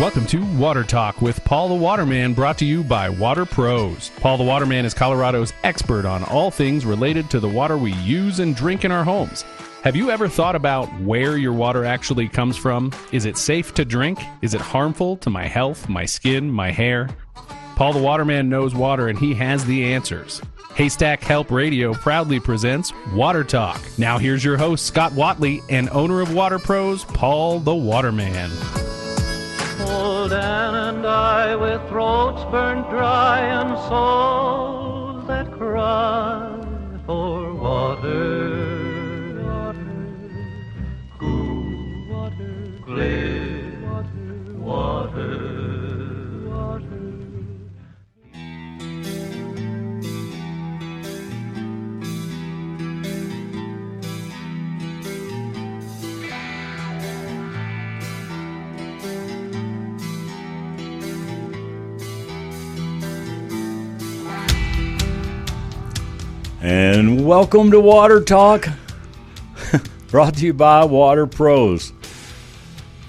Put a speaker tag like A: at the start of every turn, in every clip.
A: Welcome to Water Talk with Paul the Waterman, brought to you by Water Pros. Paul the Waterman is Colorado's expert on all things related to the water we use and drink in our homes. Have you ever thought about where your water actually comes from? Is it safe to drink? Is it harmful to my health, my skin, my hair? Paul the Waterman knows water, and he has the answers. Haystack Help Radio proudly presents Water Talk. Now here's your host, Scott Whatley, and owner of Water Pros, Paul the Waterman.
B: Old Ann and I, with throats burned dry and souls that cry for water, water, cool water, clear water, water, water.
C: And welcome to Water Talk, brought to you by Water Pros.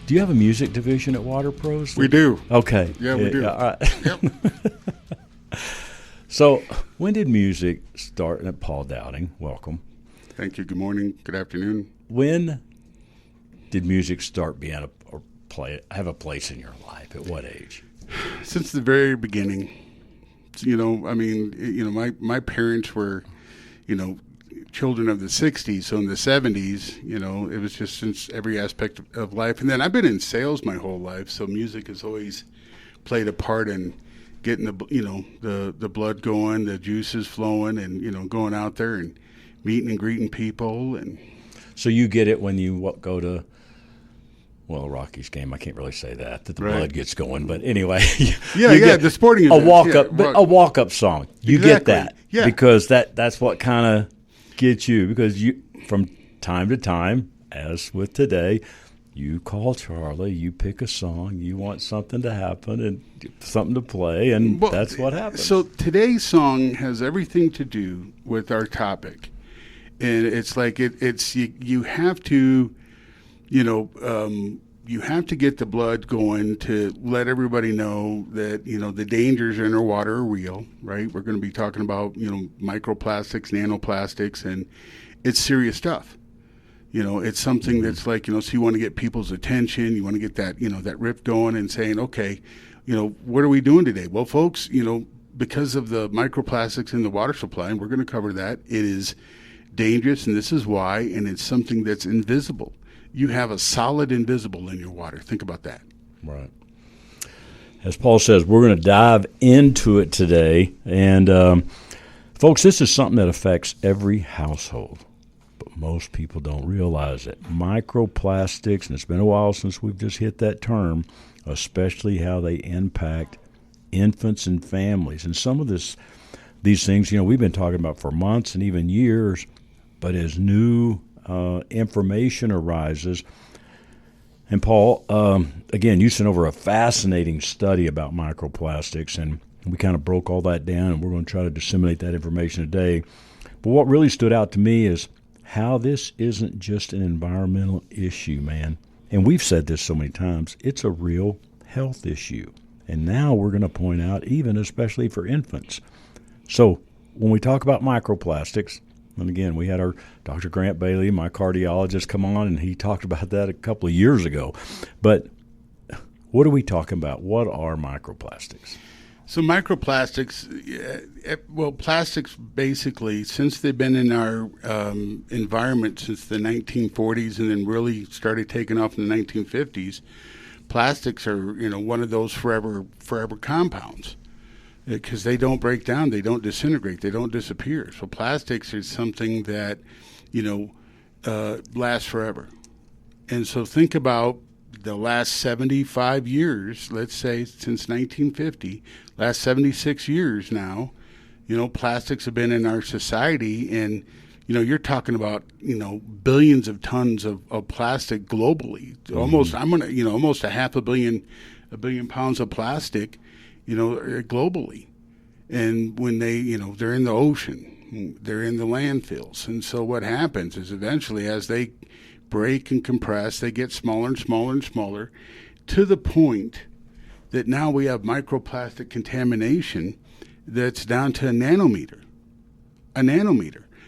C: Do you have a music division at Water Pros?
D: We do.
C: Okay.
D: Yeah, we do.
C: All right.
D: Yep.
C: So, when did music start? And Paul Dowding, welcome.
D: Thank you. Good morning. Good afternoon.
C: When did music start being have a place in your life? At what age?
D: Since the very beginning. My parents were, children of the 60s. So in the 70s, it was just since every aspect of life. And then I've been in sales my whole life. So music has always played a part in getting the blood going, the juices flowing, and, going out there and meeting and greeting people. And
C: so you get it when you go to, well, a Rockies game. I can't really say that the
D: right.
C: blood gets going, but anyway,
D: the sporting events,
C: a walk-up song. You get that,
D: yeah,
C: because that's what kind of gets you. Because you, from time to time, as with today, you call Charlie, you pick a song, you want something to happen and something to play, and that's what happens.
D: So today's song has everything to do with our topic, and it's like you have to. You have to get the blood going to let everybody know that, the dangers in our water are real, right? We're going to be talking about, microplastics, nanoplastics, and it's serious stuff. It's something that's like, so you want to get people's attention. You want to get that, that rip going and saying, okay, what are we doing today? Well, folks, because of the microplastics in the water supply, and we're going to cover that, it is dangerous, and this is why, and it's something that's invisible. You have a solid invisible in your water. Think about that.
C: Right. As Paul says, we're going to dive into it today. And, folks, this is something that affects every household, but most people don't realize it. Microplastics, and it's been a while since we've just hit that term, especially how they impact infants and families. And some of these things, we've been talking about for months and even years, but as new information arises. And Paul, again, you sent over a fascinating study about microplastics, and we kind of broke all that down, and we're going to try to disseminate that information today. But what really stood out to me is how this isn't just an environmental issue, man. And we've said this so many times, it's a real health issue. And now we're going to point out, even especially for infants. So when we talk about microplastics, and again, we had our Dr. Grant Bailey, my cardiologist, come on, and he talked about that a couple of years ago. But what are we talking about? What are microplastics?
D: So microplastics, plastics basically, since they've been in our environment since the 1940s and then really started taking off in the 1950s, plastics are, one of those forever compounds. Because they don't break down, they don't disintegrate, they don't disappear. So plastics is something that, lasts forever. And so think about the last 75 years, let's say since 1950, last 76 years now, plastics have been in our society, and, you're talking about, billions of tons of plastic globally. Mm-hmm. Almost a billion pounds of plastic, globally. And when they're in the ocean, they're in the landfills. And so what happens is eventually as they break and compress, they get smaller and smaller and smaller to the point that now we have microplastic contamination that's down to a nanometer.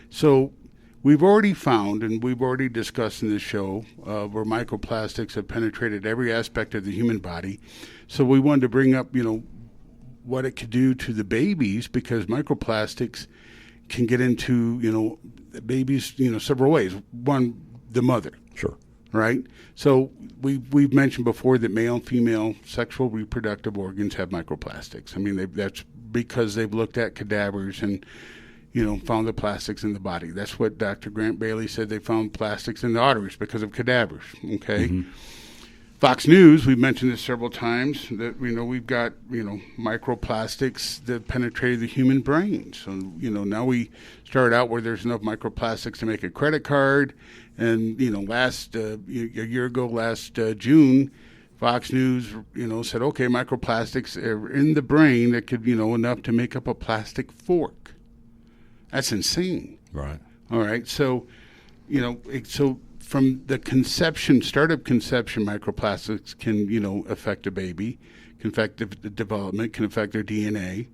D: So we've already found, and we've already discussed in this show, where microplastics have penetrated every aspect of the human body. So we wanted to bring up, what it could do to the babies, because microplastics can get into, babies, several ways. One, the mother.
C: Sure.
D: Right? So we've mentioned before that male and female sexual reproductive organs have microplastics. I mean, that's because they've looked at cadavers and, found the plastics in the body. That's what Dr. Grant Bailey said. They found plastics in the arteries because of cadavers. Okay.
C: Mm-hmm.
D: Fox News, we've mentioned this several times, that, we've got, microplastics that penetrate the human brain. So, now we start out where there's enough microplastics to make a credit card. And, last a year ago, last June, Fox News, said, okay, microplastics are in the brain that could, enough to make up a plastic fork. That's insane.
C: Right.
D: All right. So, so from the startup conception, microplastics can, affect a baby, can affect the development, can affect their DNA.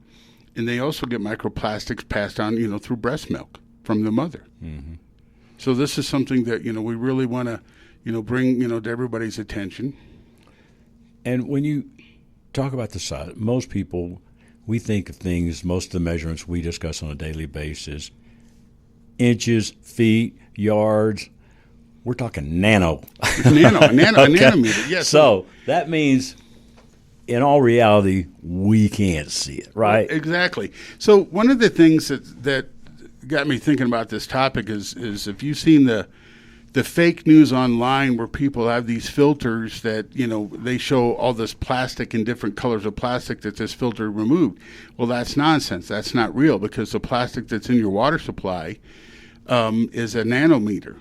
D: And they also get microplastics passed on, through breast milk from the mother.
C: Mm-hmm.
D: So this is something that, we really want to, bring, to everybody's attention.
C: And when you talk about the size, most people, we think of things, most of the measurements we discuss on a daily basis, inches, feet, yards. We're talking nano.
D: A nanometer, yes.
C: So that means, in all reality, we can't see it, right?
D: Well, exactly. So one of the things that got me thinking about this topic is if you've seen the fake news online where people have these filters that, they show all this plastic in different colors of plastic that this filter removed. Well, that's nonsense. That's not real, because the plastic that's in your water supply is a nanometer.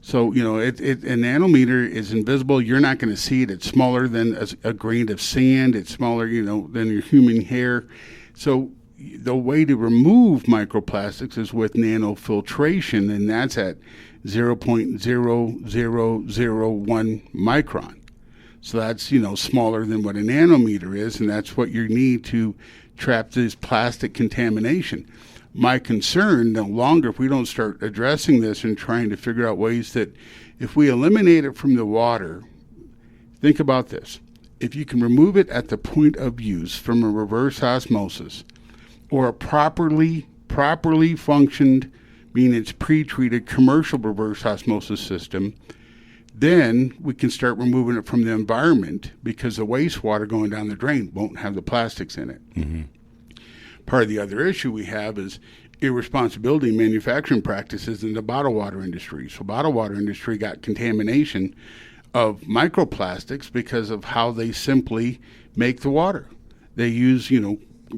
D: So, a nanometer is invisible. You're not going to see it. It's smaller than a grain of sand. It's smaller, than your human hair. So the way to remove microplastics is with nanofiltration, and that's at 0.0001 micron. So that's, smaller than what a nanometer is, and that's what you need to trap this plastic contamination. My concern, no longer, if we don't start addressing this and trying to figure out ways that if we eliminate it from the water, think about this. If you can remove it at the point of use from a reverse osmosis, or a properly functioned, meaning it's pre-treated commercial reverse osmosis system, then we can start removing it from the environment, because the wastewater going down the drain won't have the plastics in it.
C: Mm-hmm.
D: Part of the other issue we have is irresponsibility in manufacturing practices in the bottled water industry. So bottled water industry got contamination of microplastics because of how they simply make the water. They use,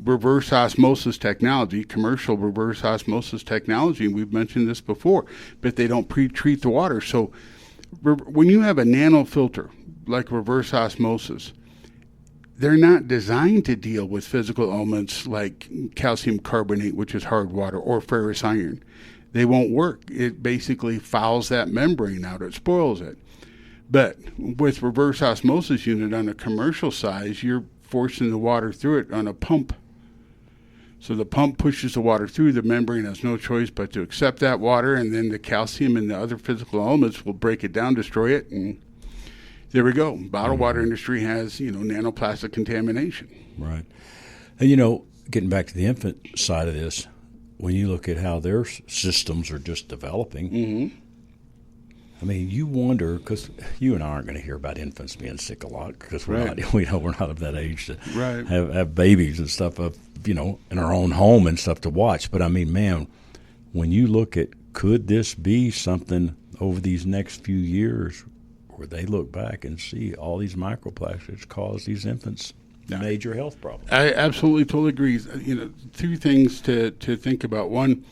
D: reverse osmosis technology, commercial reverse osmosis technology, and we've mentioned this before, but they don't pre-treat the water. So when you have a nano filter like reverse osmosis, they're not designed to deal with physical elements like calcium carbonate, which is hard water, or ferrous iron. They won't work. It basically fouls that membrane out. It spoils it. But with reverse osmosis unit on a commercial size, you're forcing the water through it on a pump. So the pump pushes the water through. The membrane has no choice but to accept that water, and then the calcium and the other physical elements will break it down, destroy it, and there we go. Bottled water industry has, nanoplastic contamination.
C: Right. And, getting back to the infant side of this, when you look at how their systems are just developing,
D: mm-hmm.
C: I mean, you wonder, because you and I aren't going to hear about infants being sick a lot, because we're
D: Right.
C: not, we're not of that age to
D: Right.
C: have babies and stuff, in our own home and stuff to watch. But I mean, man, when you look at, could this be something over these next few years where they look back and see all these microplastics cause these infants major health problems?
D: I absolutely totally agree. Two things to think about. One,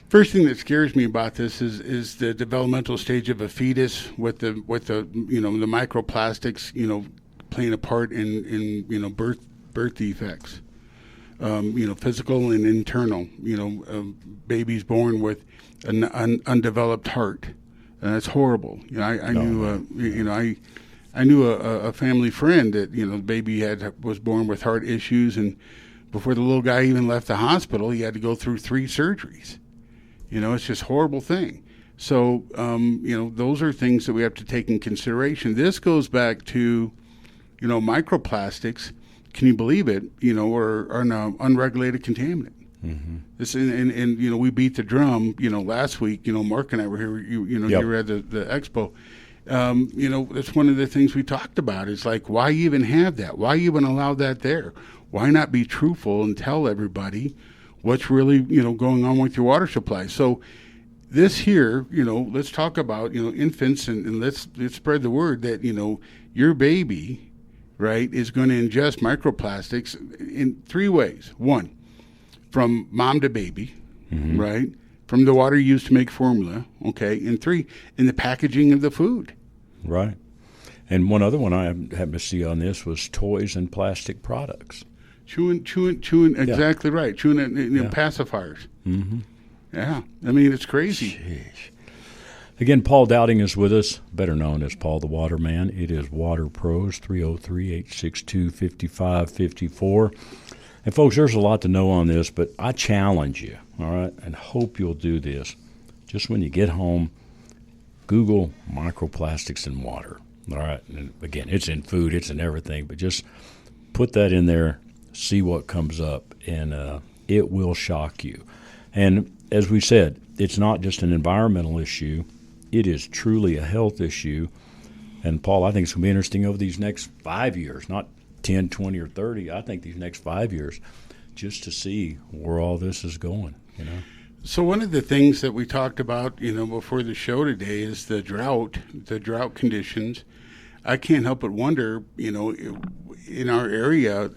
D: first thing that scares me about this is the developmental stage of a fetus with the the microplastics playing a part in birth defects, physical and internal. Babies born with an undeveloped heart. That's horrible. I I knew a family friend that, the baby was born with heart issues, and before the little guy even left the hospital, he had to go through 3 surgeries. It's just a horrible thing. So, those are things that we have to take in consideration. This goes back to, microplastics. Can you believe it? Are an unregulated contaminant. Mm-hmm. This and we beat the drum. Last week, Mark and I were here. You were at the expo. That's one of the things we talked about. It's like, why even have that? Why even allow that there? Why not be truthful and tell everybody what's really, going on with your water supply? So this here, let's talk about, infants and let's spread the word that, your baby, right, is going to ingest microplastics in 3 ways. 1, from mom to baby, mm-hmm. right? From the water used to make formula, okay? And 3, in the packaging of the food.
C: Right. And one other one I happened to see on this was toys and plastic products.
D: Chewing, exactly right. Chewing pacifiers. Mm-hmm. Yeah. I mean, it's crazy.
C: Jeez. Again, Paul Dowding is with us, better known as Paul the Waterman. It is Water Pros, 303-862-5554. And, folks, there's a lot to know on this, but I challenge you, all right, and hope you'll do this. Just when you get home, Google microplastics in water, all right? And, again, it's in food, it's in everything, but just put that in there, see what comes up, and it will shock you. And as we said, it's not just an environmental issue. It is truly a health issue. And, Paul, I think it's going to be interesting over these next 5 years, not 10, 20, or 30. I think these next 5 years, just to see where all this is going,
D: So one of the things that we talked about, before the show today is the drought conditions. I can't help but wonder, in our area,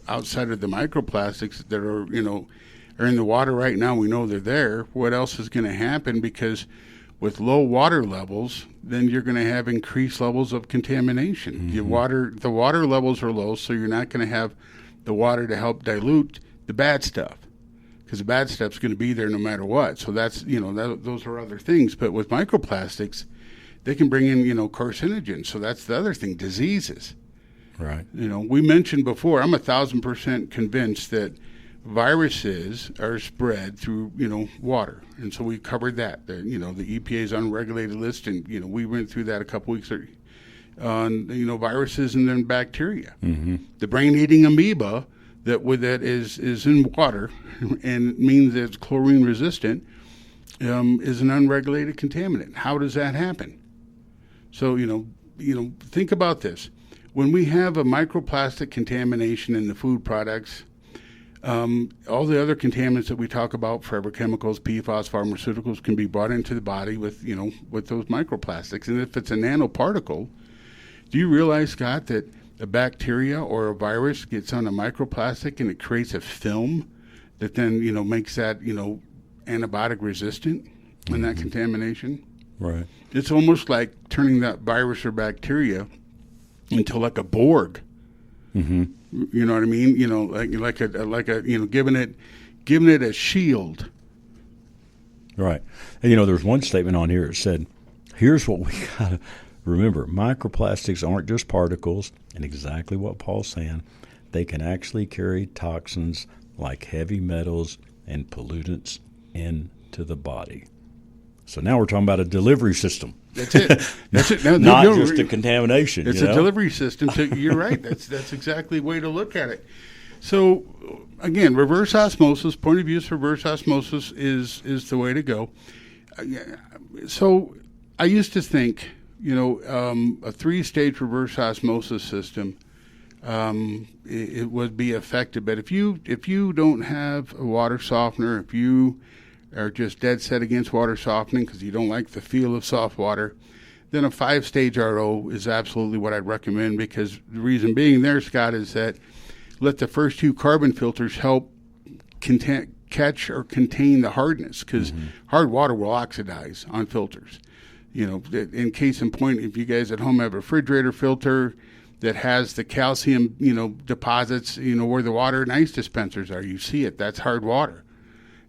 D: outside of the microplastics that are in the water right now, we know they're there. What else is going to happen? Because with low water levels, then you're going to have increased levels of contamination. Mm-hmm. The water levels are low, so you're not going to have the water to help dilute the bad stuff, because the bad stuff's going to be there no matter what. So that's, those are other things. But with microplastics, they can bring in, carcinogens. So that's the other thing, diseases.
C: Right.
D: We mentioned before, I'm 1,000% convinced that viruses are spread through, water. And so we covered that. The EPA's unregulated list, and, we went through that a couple weeks ago on, viruses and then bacteria. Mm-hmm. The brain-eating amoeba that is in water and means that it's chlorine resistant is an unregulated contaminant. How does that happen? So, think about this. When we have a microplastic contamination in the food products, all the other contaminants that we talk about, forever chemicals, PFAS, pharmaceuticals, can be brought into the body with those microplastics. And if it's a nanoparticle, do you realize, Scott, that a bacteria or a virus gets on a microplastic and it creates a film that then, makes that, antibiotic resistant in that contamination?
C: Right.
D: It's almost like turning that virus or bacteria into like a Borg. Mm-hmm. You know what I mean? Like a giving it a shield.
C: Right. And there's one statement on here that said, here's what we gotta remember: microplastics aren't just particles, and exactly what Paul's saying, they can actually carry toxins like heavy metals and pollutants into the body. So now we're talking about a delivery system.
D: That's it. That's it. Now,
C: not just a contamination.
D: It's a delivery system. You're right. That's exactly the way to look at it. So, again, reverse osmosis, point of view for reverse osmosis is the way to go. So I used to think, a 3-stage reverse osmosis system, it would be effective. But if you don't have a water softener, if you are just dead set against water softening because you don't like the feel of soft water, then a 5-stage RO is absolutely what I'd recommend, because the reason being there, Scott, is that let the first 2 carbon filters help catch or contain the hardness, because hard water will oxidize on filters. In case in point, if you guys at home have a refrigerator filter that has the calcium, deposits, where the water and ice dispensers are, you see it, that's hard water.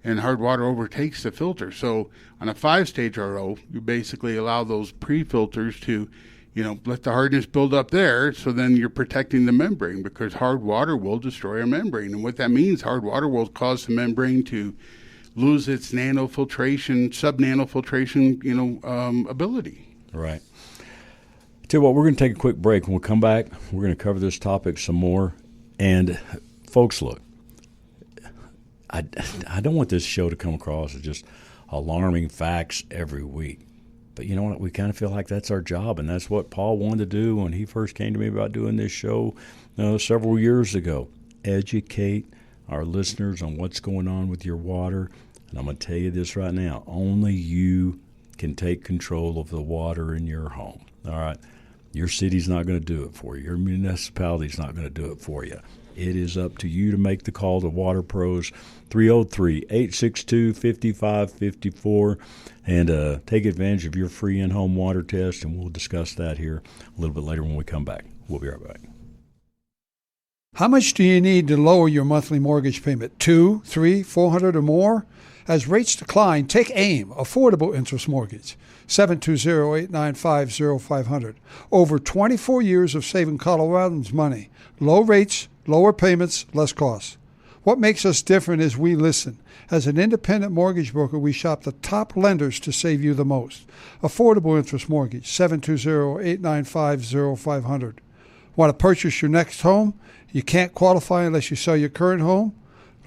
D: And hard water overtakes the filter. So on a 5-stage RO, you basically allow those pre-filters to, let the hardness build up there, so then you're protecting the membrane, because hard water will destroy a membrane. And what that means, hard water will cause the membrane to lose its nanofiltration, subnanofiltration, ability.
C: Right. Tell you what, we're going to take a quick break. When we come back, we're going to cover this topic some more. And folks, look, I don't want this show to come across as just alarming facts every week. But you know what? We kind of feel like that's our job, and that's what Paul wanted to do when he first came to me about doing this show several years ago. Educate our listeners on what's going on with your water. And I'm going to tell you this right now. Only you can take control of the water in your home. All right? Your city's not going to do it for you. Your municipality's not going to do it for you. It is up to you to make the call to Water Pros, 303-862-5554, and take advantage of your free in-home water test, and we'll discuss that here a little bit later when we come back. We'll be right back.
E: How much do you need to lower your monthly mortgage payment? $200, $300, $400 or more? As rates decline, take AIM, Affordable Interest Mortgage, 720-895-0500. Over 24 years of saving Coloradans money. Low rates, lower payments, less costs. What makes us different is we listen. As an independent mortgage broker, we shop the top lenders to save you the most. Affordable Interest Mortgage, 720-895-0500. Want to purchase your next home? You can't qualify unless you sell your current home?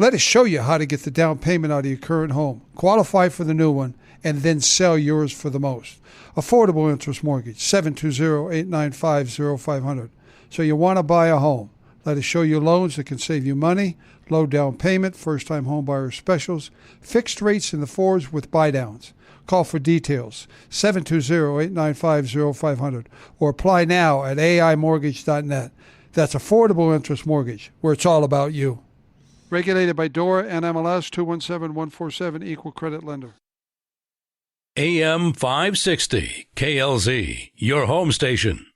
E: Let us show you how to get the down payment out of your current home, qualify for the new one, and then sell yours for the most. Affordable Interest Mortgage, 720-895-0500. So you want to buy a home. Let us show you loans that can save you money, low down payment, first-time home buyer specials, fixed rates in the 4s with buy-downs. Call for details, 720-895-0500, or apply now at aimortgage.net. That's Affordable Interest Mortgage, where it's all about you. Regulated by DORA and MLS 217147, Equal Credit Lender.
F: AM 560, KLZ, your home station.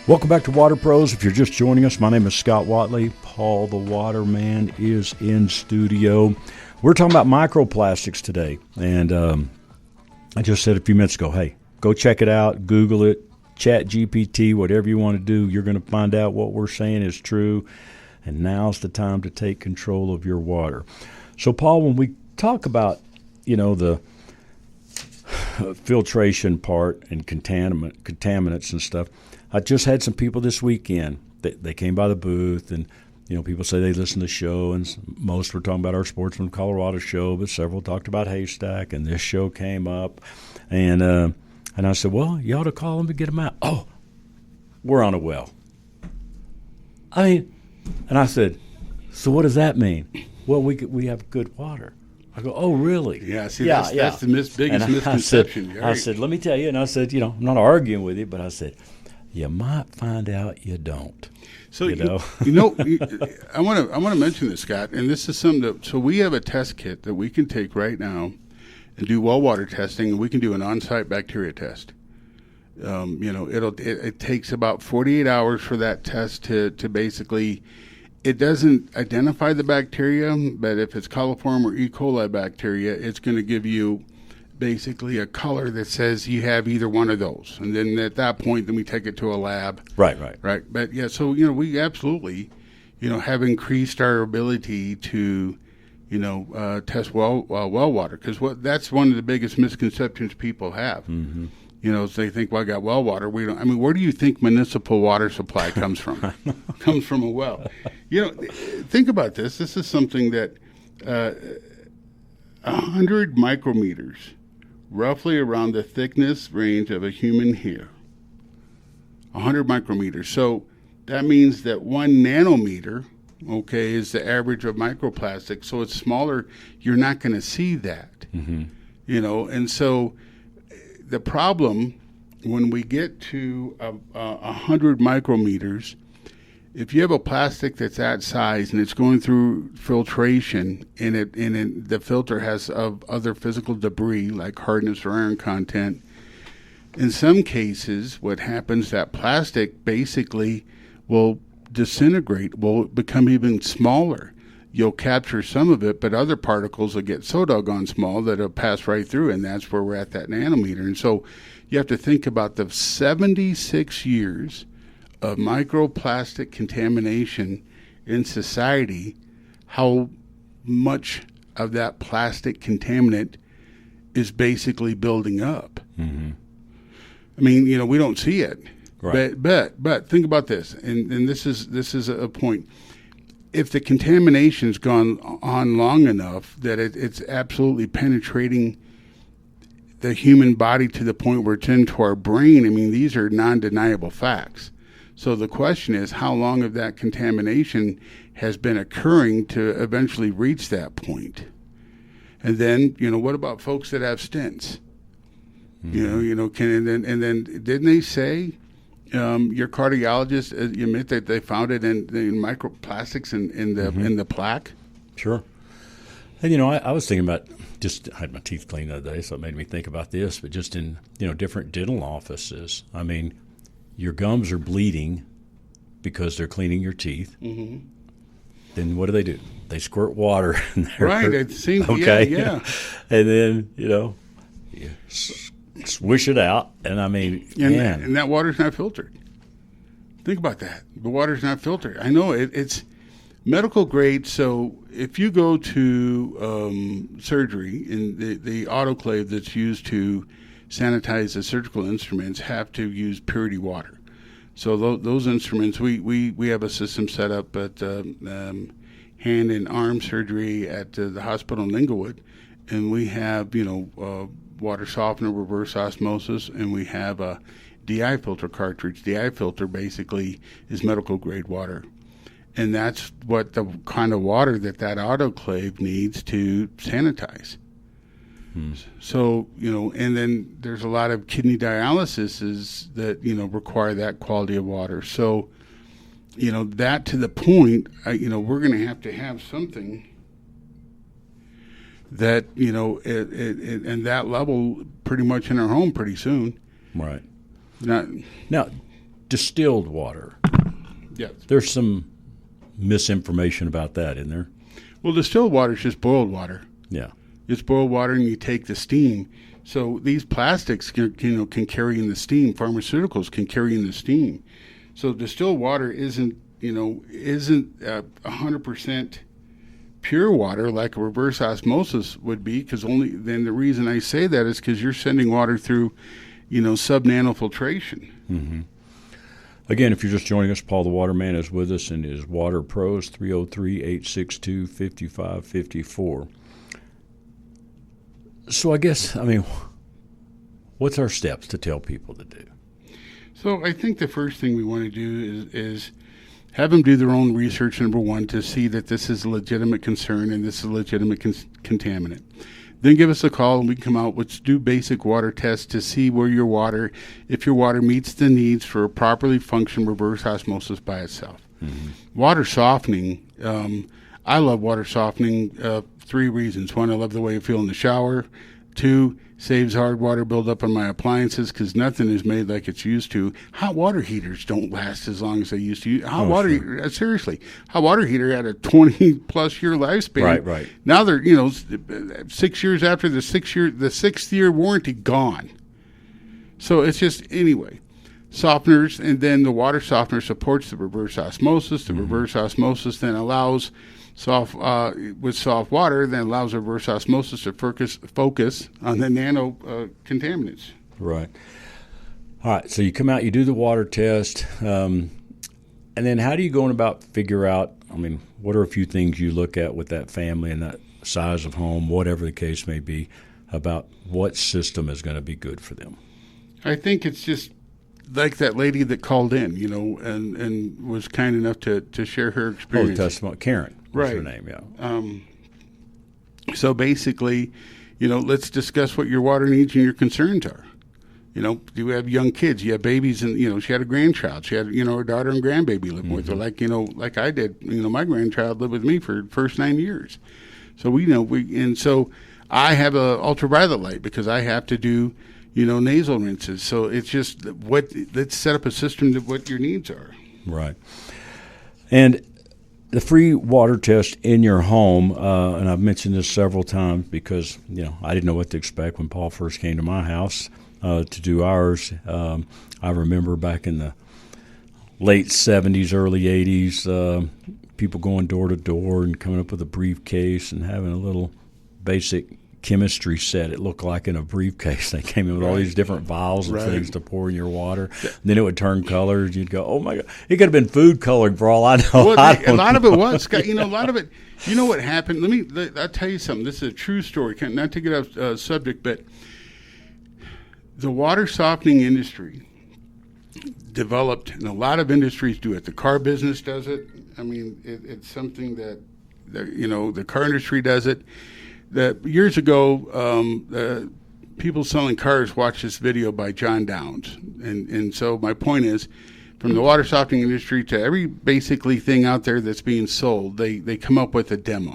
C: Welcome back to Water Pros. If you're just joining us, my name is Scott Whatley. Paul the Waterman is in studio. We're talking about microplastics today, and I just said a few minutes ago, hey, go check it out, Google it, Chat GPT, whatever you want to do. You're going to find out what we're saying is true, and now's the time to take control of your water. So, Paul, when we talk about, the filtration part and contaminants and stuff, I just had some people this weekend. They came by the booth, and people say they listen to the show, and most were talking about our Sportsman Colorado show, but several talked about Haystack, and this show came up, and I said, well, you ought to call them to get them out. Oh, we're on a well. And I said, so what does that mean? Well, we have good water. I go, oh, really?
D: Yeah, see, that's the biggest misconception.
C: I said, let me tell you, and I said, I'm not arguing with you, but I said, you might find out you don't.
D: So I want to mention this, Scott, and this is something that. So we have a test kit that we can take right now and do well water testing, and we can do an on-site bacteria test. It takes about 48 hours for that test to basically. It doesn't identify the bacteria, but if it's coliform or E. coli bacteria, it's going to give you basically a color that says you have either one of those, and then at that point, then we take it to a lab.
C: Right.
D: But yeah, so we absolutely, have increased our ability to, test well water, because that's one of the biggest misconceptions people have. Mm-hmm. They think, well, I got well water. We don't. I mean, where do you think municipal water supply comes from? Comes from a well. Think about this. This is something that 100 micrometers, roughly around the thickness range of a human hair. 100 micrometers. So that means that 1 nanometer, is the average of microplastics. So it's smaller. You're not going to see that. Mm-hmm. And so the problem when we get to 100 micrometers, if you have a plastic that's that size and it's going through filtration and the filter has other physical debris like hardness or iron content, in some cases what happens, that plastic basically will disintegrate, will become even smaller. you'll capture some of it, but other particles will get so doggone small that it'll pass right through, and that's where we're at that nanometer. And so you have to think about the 76 years of microplastic contamination in society, how much of that plastic contaminant is basically building up.
C: Mm-hmm.
D: I mean, we don't see it.
C: Right.
D: But think about this, and this is a point. If the contamination's gone on long enough that it's absolutely penetrating the human body to the point where it's into our brain, I mean, these are non-deniable facts. So the question is, how long of that contamination has been occurring to eventually reach that point? And then, what about folks that have stents?
C: Mm-hmm.
D: And then didn't they say your cardiologist admit that they found it in microplastics in the plaque?
C: Sure. And I was thinking about, I had my teeth cleaned the other day, so it made me think about this. But just in different dental offices, I mean, your gums are bleeding because they're cleaning your teeth.
D: Mm-hmm.
C: Then what do? They squirt water in there.
D: Right. It seems.
C: Okay.
D: Yeah.
C: And then you swish it out, and I mean,
D: and that water's not filtered. Think about that. The water's not filtered. I know it's medical grade. So if you go to surgery, in the autoclave that's used to sanitize the surgical instruments have to use purity water. So those instruments, we have a system set up at hand and arm surgery at the hospital in Inglewood, and we have water softener, reverse osmosis, and we have a DI filter cartridge. DI filter basically is medical grade water, and that's what the kind of water that autoclave needs to sanitize. So, and then there's a lot of kidney dialysis that, require that quality of water. So, that to the point, we're going to have something that, and that level pretty much in our home pretty soon.
C: Right.
D: Now,
C: distilled water.
D: Yes.
C: There's some misinformation about that, isn't there?
D: Well, distilled water is just boiled water.
C: Yeah.
D: It's boiled water, and you take the steam. So these plastics can carry in the steam. Pharmaceuticals can carry in the steam. So distilled water isn't 100% pure water like a reverse osmosis would be. Because then the reason I say that is because you're sending water through, sub-nanofiltration.
C: Mm-hmm. Again, if you're just joining us, Paul the Waterman is with us and his Water Pros, 303-862-5554. So I guess, what's our steps to tell people to do?
D: So I think the first thing we want to do is have them do their own research, number one, to see that this is a legitimate concern and this is a legitimate contaminant. Then give us a call and we can come out. Let's do basic water tests to see if your water meets the needs for a properly functioning reverse osmosis by itself.
C: Mm-hmm.
D: Water softening, I love water softening. 3 reasons. 1, I love the way I feel in the shower. 2, saves hard water buildup on my appliances because nothing is made like it's used to. Hot water heaters don't last as long as they used to. Hot water heater had a 20-plus year lifespan.
C: Right.
D: Now they're 6 years after the 6th year warranty gone. So it's just anyway. Softeners, and then the water softener supports the reverse osmosis. The reverse osmosis then allows soft water, then allows reverse osmosis to focus on the nano contaminants.
C: Right. All right. So you come out, you do the water test, and then how do you go about figure out? What are a few things you look at with that family and that size of home, whatever the case may be, about what system is going to be good for them?
D: I think it's just like that lady that called in, and was kind enough to share her experience.
C: Oh, testimony, Karen.
D: Right.
C: Her name, yeah.
D: So basically, let's discuss what your water needs and your concerns are. Do you have young kids? You have babies, and she had a grandchild. She had her daughter and grandbaby living with her, like I did. My grandchild lived with me for the first 9 years. So so I have a ultraviolet light because I have to do nasal rinses. So it's just let's set up a system to what your needs are.
C: Right. And the free water test in your home, and I've mentioned this several times because, I didn't know what to expect when Paul first came to my house to do ours. I remember back in the late 70s, early 80s, people going door to door and coming up with a briefcase and having a little basic chemistry set, it looked like, in a briefcase. They came in with all these different vials and things to pour in your water. And then it would turn colors. You'd go, oh, my God. It could have been food coloring for all I know.
D: Well, a lot of it was, Scott. A lot of it, what happened? I'll tell you something. This is a true story. Not to get off subject, but the water softening industry developed, and a lot of industries do it. The car business does it. I mean, it's something that, the car industry does it. That years ago, people selling cars watched this video by John Downs, and so my point is, from the water softening industry to every basically thing out there that's being sold, they come up with a demo.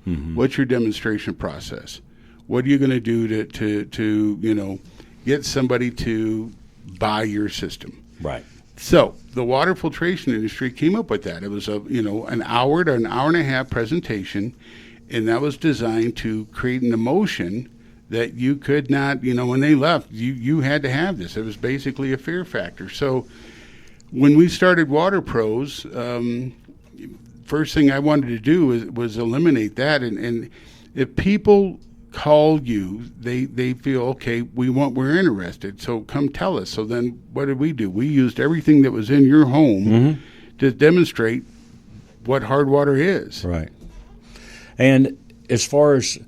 D: Mm-hmm. What's your demonstration process? What are you going to do to get somebody to buy your system?
C: Right.
D: So the water filtration industry came up with that. It was an hour to an hour and a half presentation. And that was designed to create an emotion that you could not, when they left, you had to have this. It was basically a fear factor. So when we started Water Pros, first thing I wanted to do was eliminate that. And if people call you, they feel, okay, we're interested, so come tell us. So then what did we do? We used everything that was in your home to demonstrate what hard water is.
C: Right. And as far as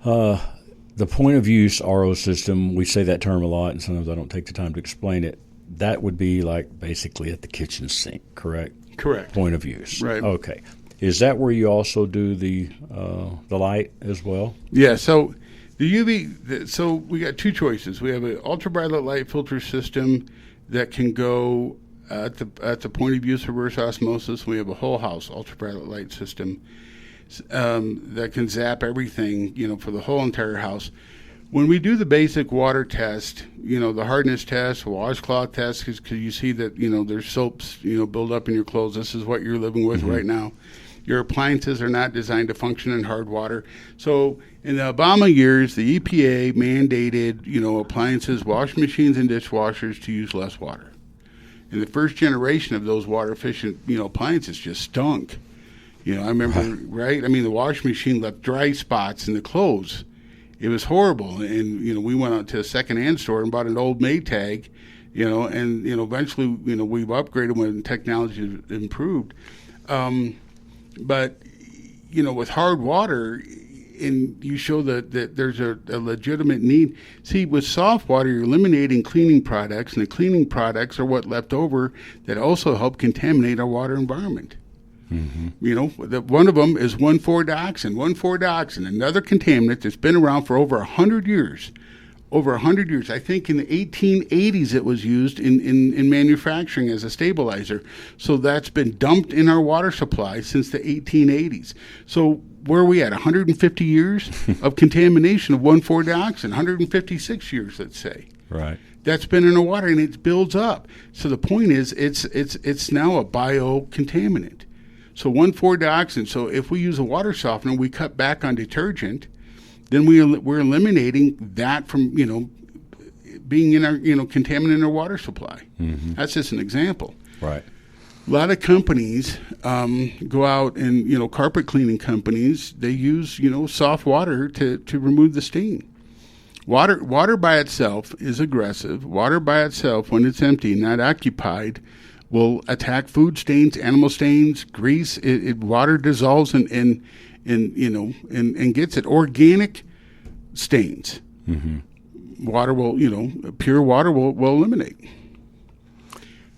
C: the point of use RO system, we say that term a lot, and sometimes I don't take the time to explain it. That would be like basically at the kitchen sink, correct?
D: Correct.
C: Point of use.
D: Right.
C: Okay. Is that where you also do the light as well?
D: Yeah. So the UV. So we got two choices. We have an ultraviolet light filter system that can go at the point of use reverse osmosis. We have a whole house ultraviolet light system that can zap everything, for the whole entire house. When we do the basic water test, the hardness test, washcloth test, because you see that, there's soaps, build up in your clothes. This is what you're living with right now. Your appliances are not designed to function in hard water. So in the Obama years, the EPA mandated, appliances, washing machines, and dishwashers to use less water. And the first generation of those water efficient, appliances just stunk. I remember, right? I mean, the washing machine left dry spots in the clothes. It was horrible. And, we went out to a secondhand store and bought an old Maytag, and, eventually, we've upgraded when technology has improved. But, with hard water, and you show that there's a legitimate need. See, with soft water, you're eliminating cleaning products, and the cleaning products are what left over that also help contaminate our water environment. Mm-hmm. One of them is 1,4-dioxin. 1,4-dioxin, another contaminant that's been around for over 100 years. Over 100 years. I think in the 1880s it was used in manufacturing as a stabilizer. So that's been dumped in our water supply since the 1880s. So where are we at? 150 years of contamination of 1,4-dioxin. 156 years, let's say.
C: Right.
D: That's been in the water, and it builds up. So the point is, it's now a biocontaminant. So 1,4-dioxin. So if we use a water softener, we cut back on detergent, then we're eliminating that from being in our contaminant in our water supply. Mm-hmm. That's just an example.
C: Right.
D: A lot of companies go out and carpet cleaning companies, they use soft water to remove the stain. Water by itself is aggressive. Water by itself, when it's empty, not occupied, will attack food stains, animal stains, grease. Water dissolves and gets it. Organic stains. Mm-hmm. Water will, pure water will eliminate.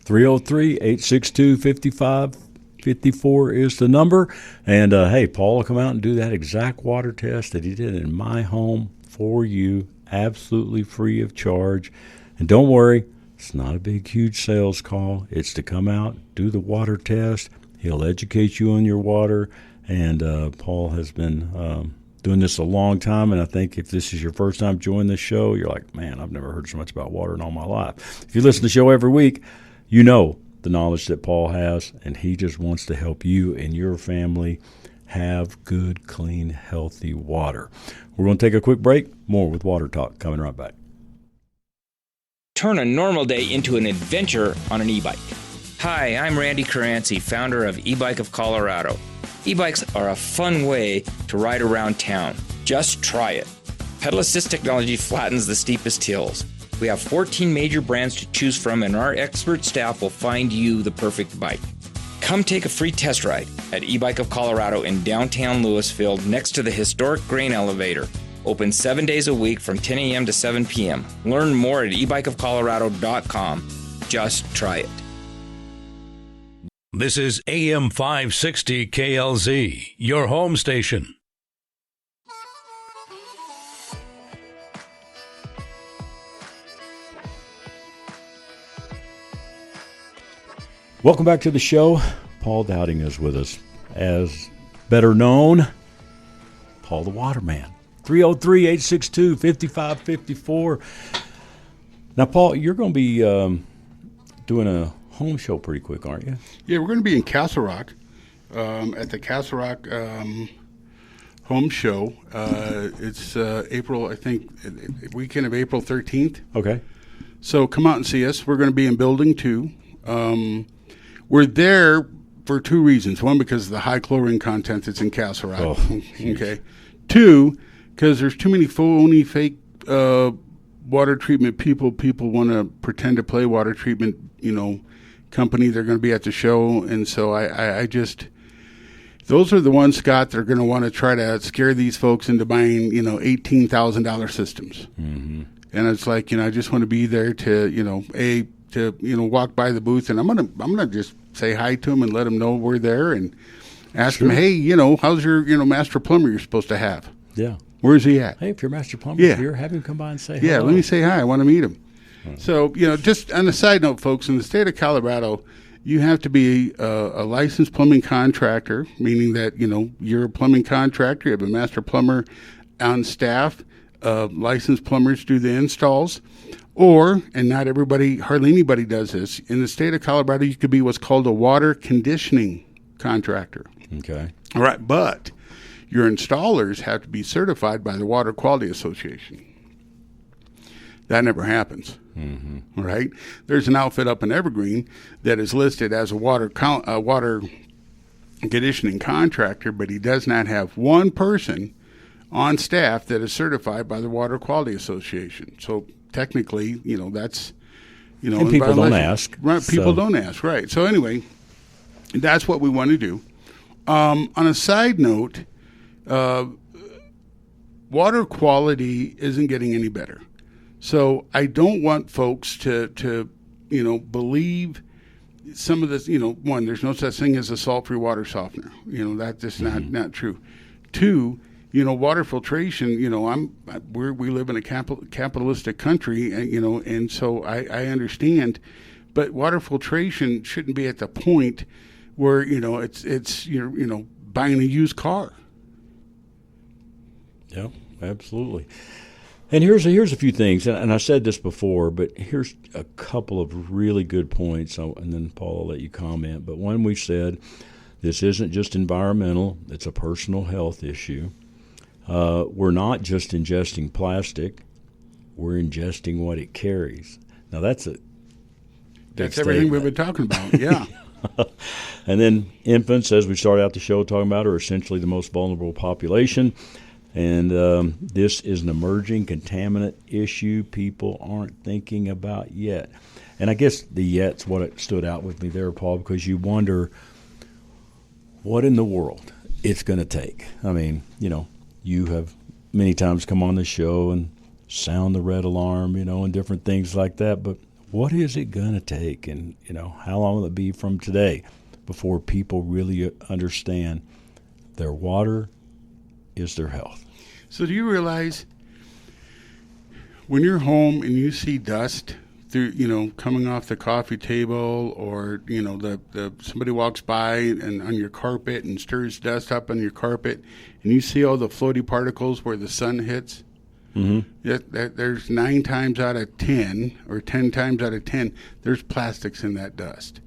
C: 303-862-5554 is the number. And, hey, Paul will come out and do that exact water test that he did in my home for you, absolutely free of charge. And don't worry, it's not a big, huge sales call. It's to come out, do the water test. He'll educate you on your water. And Paul has been doing this a long time. And I think if this is your first time joining this show, you're like, man, I've never heard so much about water in all my life. If you listen to the show every week, you know the knowledge that Paul has, and he just wants to help you and your family have good, clean, healthy water. We're going to take a quick break. More with Water Talk coming right back.
G: Turn a normal day into an adventure on an e-bike. Hi, I'm Randy Caranci, founder of E-Bike of Colorado. E-bikes are a fun way to ride around town. Just try it. Pedal assist technology flattens the steepest hills. We have 14 major brands to choose from, and our expert staff will find you the perfect bike. Come take a free test ride at E-Bike of Colorado in downtown Louisville next to the historic grain elevator. Open 7 days a week from 10 a.m. to 7 p.m. Learn more at ebikeofcolorado.com. Just try it.
F: This is AM 560 KLZ, your home station.
C: Welcome back to the show. Paul Dowding is with us, as better known, Paul the Waterman. 303-862-5554. Now, Paul, you're going to be doing a home show pretty quick, aren't you?
D: Yeah, we're going to be in Castle Rock at the Castle Rock home show. It's April, I think, weekend of April 13th.
C: Okay.
D: So come out and see us. We're going to be in Building 2. We're there for two reasons. One, because of the high chlorine content that's in Castle Rock.
C: Oh,
D: okay. Two, because there's too many phony, fake water treatment people. People want to pretend to play water treatment, company. They're going to be at the show. And so I just, those are the ones, Scott, that are going to want to try to scare these folks into buying, $18,000 systems. Mm-hmm. And it's like, I just want to be there to, walk by the booth, and I'm gonna just say hi to them and let them know we're there, and ask them, hey, how's your master plumber you're supposed to have?
C: Yeah.
D: Where's he at?
C: Hey, if your master plumber here, have him come by and say hello.
D: Yeah, let me say hi. I want to meet him. So, just on a side note, folks, in the state of Colorado, you have to be a licensed plumbing contractor, meaning that, you're a plumbing contractor, you have a master plumber on staff, licensed plumbers do the installs. Or, and not everybody, hardly anybody does this, in the state of Colorado, you could be what's called a water conditioning contractor.
C: Okay.
D: All right, but your installers have to be certified by the Water Quality Association. That never happens. Mm-hmm. All right? There's an outfit up in Evergreen that is listed as a water conditioning contractor, but he does not have one person on staff that is certified by the Water Quality Association. So technically, that's,
C: and people don't ask.
D: Right, people don't ask, right. So anyway, that's what we want to do. On a side note, water quality isn't getting any better. So I don't want folks to believe some of this, one, there's no such thing as a salt-free water softener. That's just not true. Two, water filtration, we live in a capitalistic country, and so I understand, but water filtration shouldn't be at the point where, it's you're buying a used car.
C: Yeah, absolutely. And here's a few things, and I said this before, but here's a couple of really good points, and then Paul, I'll let you comment. But one, we said this isn't just environmental, it's a personal health issue. We're not just ingesting plastic, we're ingesting what it carries. Now that's
D: everything we've been talking about, yeah.
C: And then infants, as we started out the show talking about, are essentially the most vulnerable population. And this is an emerging contaminant issue people aren't thinking about yet. And I guess the yet's what it stood out with me there, Paul, because you wonder what in the world it's going to take. I mean, you have many times come on the show and sound the red alarm, and different things like that. But what is it going to take? And, how long will it be from today before people really understand their water is their health?
D: So do you realize when you're home and you see dust through, coming off the coffee table, or, the somebody walks by and on your carpet and stirs dust up on your carpet, and you see all the floaty particles where the sun hits? Mm-hmm. There's 9 times out of 10, or 10 times out of 10, there's plastics in that dust.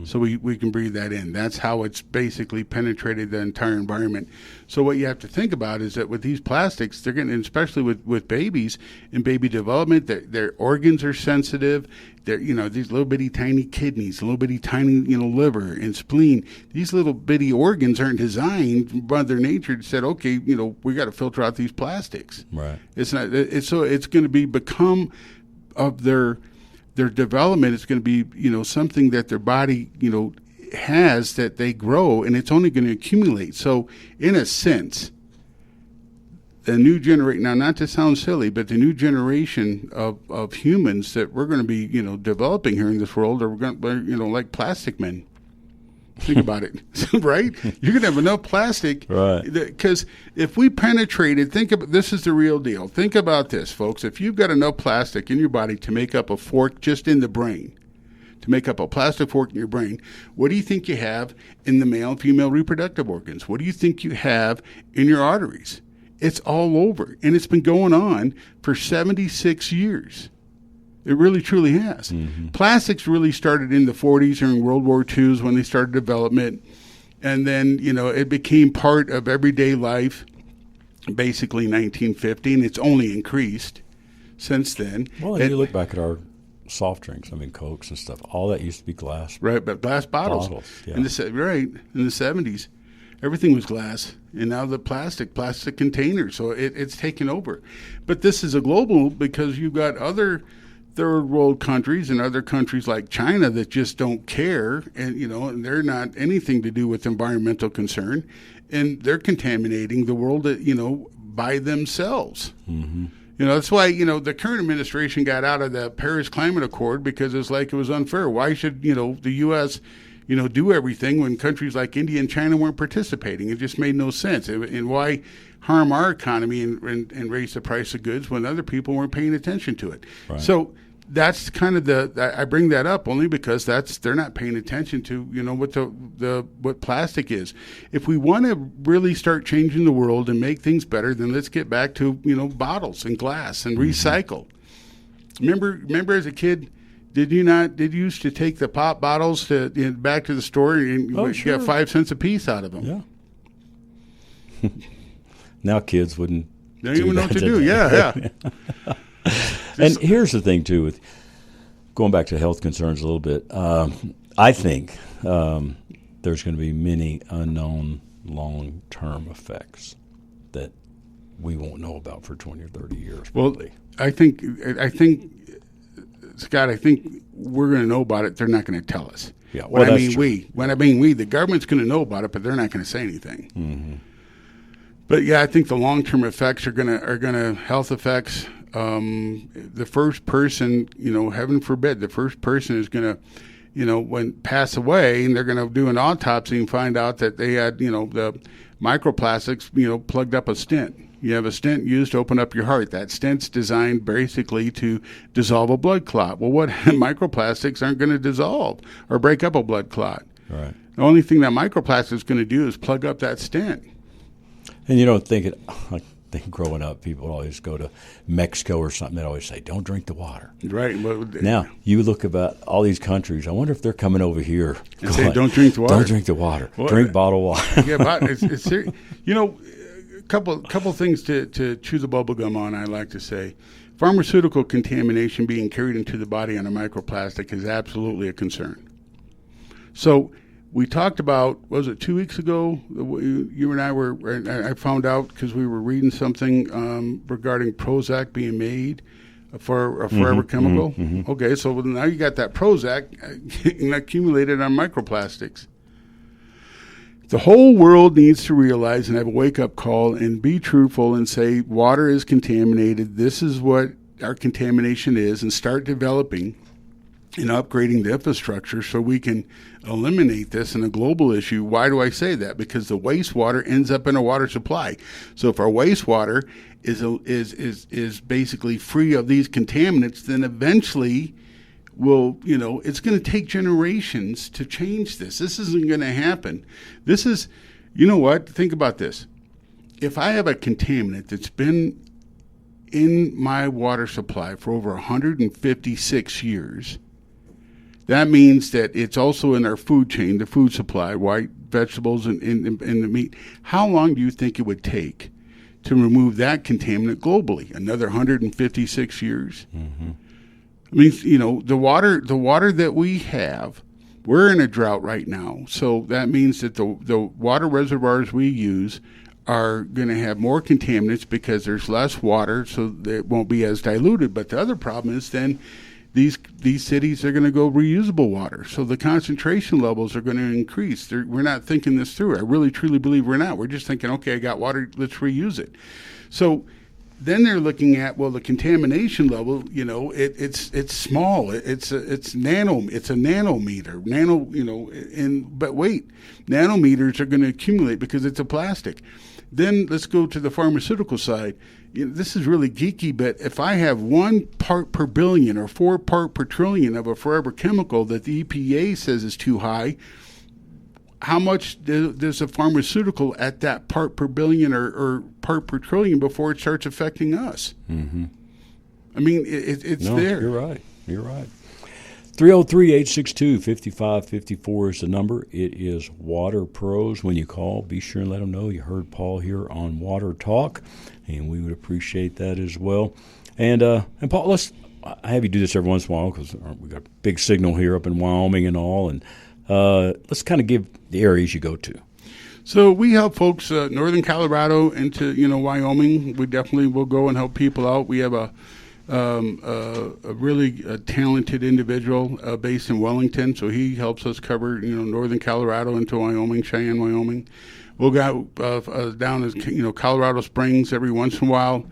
D: So we can breathe that in. That's how it's basically penetrated the entire environment. So what you have to think about is that with these plastics, they're getting, especially with babies in baby development, their organs are sensitive. They're, these little bitty tiny kidneys, little bitty tiny, liver and spleen. These little bitty organs aren't designed by their nature to said, okay, we got to filter out these plastics.
C: Right.
D: It's not. So it's going to become of their development. It's going to be something that their body has that they grow, and it's only going to accumulate. So in a sense, the new generation, now not to sound silly, but the new generation of humans that we're going to be developing here in this world are going to like plastic men. Think about it, right? You're going to have enough plastic,
C: right?
D: Because if we penetrated, this is the real deal. Think about this, folks. If you've got enough plastic in your body to make up a fork just in the brain, to make up a plastic fork in your brain, what do you think you have in the male and female reproductive organs? What do you think you have in your arteries? It's all over, and it's been going on for 76 years. It really, truly has. Plastics really started in the 40s during World War II when they started development. And then, it became part of everyday life, basically 1950, and it's only increased since then.
C: Well, and you look back at our soft drinks, Cokes and stuff, all that used to be glass.
D: Right, but glass bottles.
C: Yeah.
D: In the 70s, everything was glass. And now the plastic containers. So it's taken over. But this is a global, because you've got other third world countries and other countries like China that just don't care, and and they're not anything to do with environmental concern, and they're contaminating the world by themselves. That's why the current administration got out of the Paris Climate Accord, because it's like it was unfair. Why should the U.S. Do everything when countries like India and China weren't participating? It just made no sense. And why harm our economy and raise the price of goods when other people weren't paying attention to it?
C: Right.
D: So that's kind of I bring that up only because they're not paying attention to what plastic is. If we want to really start changing the world and make things better, then let's get back to bottles and glass and recycle. Remember as a kid, did you used to take the pop bottles back to the store and you got 5 cents a piece out of them?
C: Yeah. Now kids wouldn't.
D: They don't even know what to do. Yeah.
C: And here's the thing, too, with going back to health concerns a little bit, I think there's going to be many unknown long-term effects that we won't know about for 20 or 30 years. Probably.
D: Well, I think, Scott, we're going to know about it. They're not going to tell us.
C: Yeah, well,
D: when I mean we, the government's going to know about it, but they're not going to say anything.
C: Mm-hmm.
D: But yeah, I think the long-term effects are gonna health effects. The first person, heaven forbid, the first person is gonna, when pass away, and they're gonna do an autopsy and find out that they had, the microplastics, plugged up a stent. You have a stent used to open up your heart. That stent's designed basically to dissolve a blood clot. Well, what microplastics aren't going to dissolve or break up a blood clot?
C: Right.
D: The only thing that microplastic is going to do is plug up that stent.
C: And you don't think it. I think growing up, people always go to Mexico or something. They always say, "Don't drink the water."
D: Right. Well,
C: now you look about all these countries. I wonder if they're coming over here
D: and say, "Don't drink the water."
C: Don't drink the water. Well, drink bottled water.
D: Yeah, but it's serious. A couple things to chew the bubble gum on. I like to say, pharmaceutical contamination being carried into the body on a microplastic is absolutely a concern. So. We talked about, was it 2 weeks ago? You and I found out because we were reading something regarding Prozac being made for a forever chemical. Mm-hmm. Okay, so now you got that Prozac accumulated on microplastics. The whole world needs to realize and have a wake-up call and be truthful and say water is contaminated. This is what our contamination is, and start developing and upgrading the infrastructure so we can eliminate this in a global issue. Why do I say that? Because the wastewater ends up in a water supply. So if our wastewater is basically free of these contaminants, then eventually it's going to take generations to change this. This isn't going to happen. This is, think about this. If I have a contaminant that's been in my water supply for over 156 years, That means that it's also in our food chain, the food supply, white vegetables and the meat. How long do you think it would take to remove that contaminant globally? Another 156 years?
C: Mm-hmm.
D: I mean, you know, the water that we have, we're in a drought right now. So that means that the water reservoirs we use are going to have more contaminants because there's less water, so it won't be as diluted. But the other problem is then these cities are going to go reusable water. So the concentration levels are going to increase. We're not thinking this through. I really, truly believe we're not. We're just thinking, okay, I got water, let's reuse it. So then they're looking at, well, the contamination level, you know, it's small. It's a nanometer. But wait, nanometers are going to accumulate because it's a plastic. Then let's go to the pharmaceutical side. You know, this is really geeky, but if I have 1 part per billion or 4 part per trillion of a forever chemical that the EPA says is too high, how much does a pharmaceutical at that part per billion or part per trillion before it starts affecting us?
C: Mm-hmm.
D: I mean, it's there.
C: You're right. 303-862-5554 is the number. It is Water Pros. When you call, be sure and let them know you heard Paul here on Water Talk, and we would appreciate that as well. And Paul, I have you do this every once in a while because we got a big signal here up in Wyoming and all, and let's kind of give the areas you go to.
D: So we help folks northern Colorado into Wyoming. We definitely will go and help people out. We have a really talented individual based in Wellington, so he helps us cover northern Colorado into Wyoming, Cheyenne, Wyoming. We'll go down as Colorado Springs every once in a while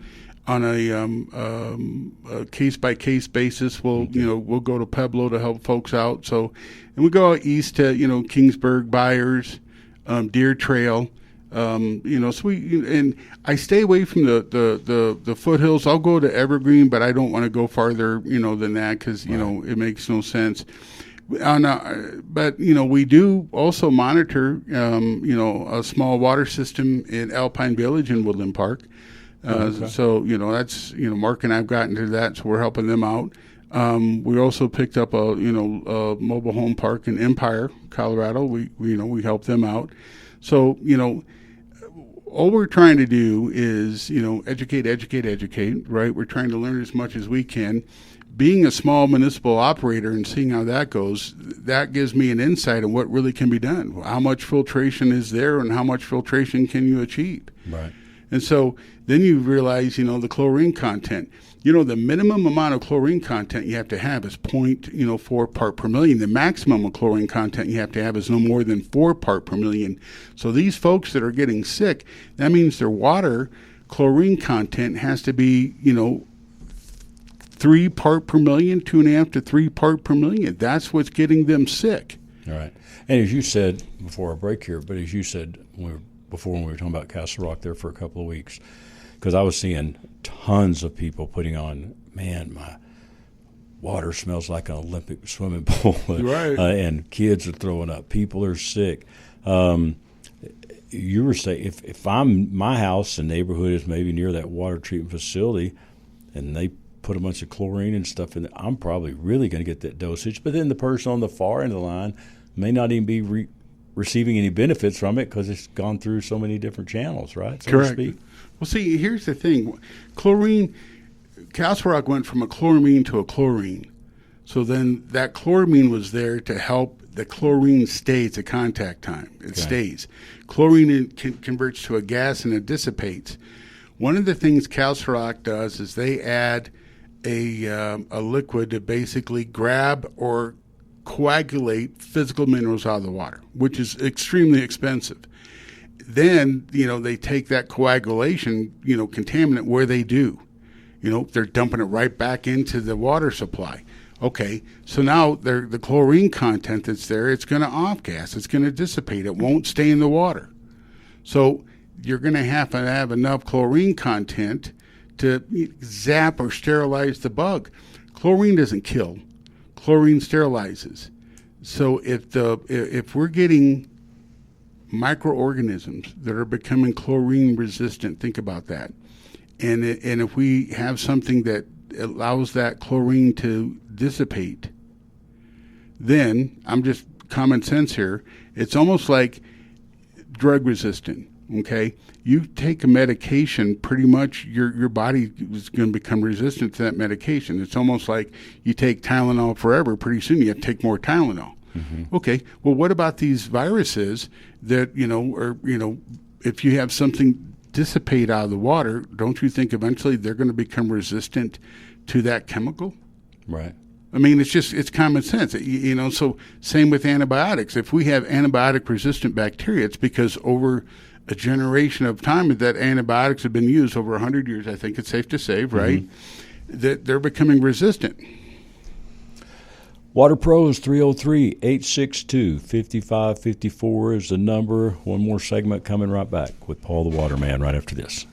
D: on a case by case basis. We'll go to Pueblo to help folks out. So, and we go out east to Kingsburg, Byers, Deer Trail. So and I stay away from the foothills. I'll go to Evergreen, but I don't want to go farther, than that because it makes no sense. But we do also monitor, a small water system in Alpine Village in Woodland Park. So that's Mark and I've gotten to that, so we're helping them out. We also picked up a mobile home park in Empire, Colorado. We help them out. So all we're trying to do is, educate, right? We're trying to learn as much as we can. Being a small municipal operator and seeing how that goes, that gives me an insight on what really can be done. How much filtration is there and how much filtration can you achieve?
C: Right.
D: And so then you realize, the chlorine content. The minimum amount of chlorine content you have to have is 0.4 part per million. The maximum of chlorine content you have to have is no more than 4 part per million. So these folks that are getting sick, that means their water chlorine content has to be, 3 part per million, 2.5 to 3 part per million. That's what's getting them sick.
C: All right. And as you said before our break here, but as you said before when we were talking about Castle Rock there for a couple of weeks, because I was seeing tons of people putting on, man, my water smells like an Olympic swimming pool.
D: Right.
C: And kids are throwing up. People are sick. You were saying if my house and neighborhood is maybe near that water treatment facility and they put a bunch of chlorine and stuff in it, I'm probably really going to get that dosage. But then the person on the far end of the line may not even be receiving any benefits from it because it's gone through so many different channels, right? So
D: correct.
C: To speak.
D: Well, see, here's the thing. Chlorine, Castle Rock went from a chloramine to a chlorine. So then that chloramine was there to help the chlorine stays at contact time. It stays. Chlorine converts to a gas and it dissipates. One of the things Castle Rock does is they add a liquid to basically grab or coagulate physical minerals out of the water, which is extremely expensive. Then, they take that coagulation, contaminant where they do. They're dumping it right back into the water supply. Okay, so now the chlorine content that's there, it's going to off-gas. It's going to dissipate. It won't stay in the water. So you're going to have enough chlorine content to zap or sterilize the bug. Chlorine doesn't kill. Chlorine sterilizes. So if we're getting microorganisms that are becoming chlorine resistant, think about that. And if we have something that allows that chlorine to dissipate, then I'm just common sense here. It's almost like drug resistant. Okay, you take a medication, pretty much your body is going to become resistant to that medication. It's almost like you take Tylenol forever. Pretty soon you have to take more Tylenol. Mm-hmm. Okay, well, what about these viruses that if you have something dissipate out of the water, don't you think eventually they're going to become resistant to that chemical?
C: Right.
D: I mean, it's common sense, so same with antibiotics. If we have antibiotic-resistant bacteria, it's because over a generation of time that antibiotics have been used, over 100 years, I think it's safe to say, right, that they're becoming resistant.
C: Water Pros, 303-862-5554 is the number. One more segment coming right back with Paul the Waterman right after this.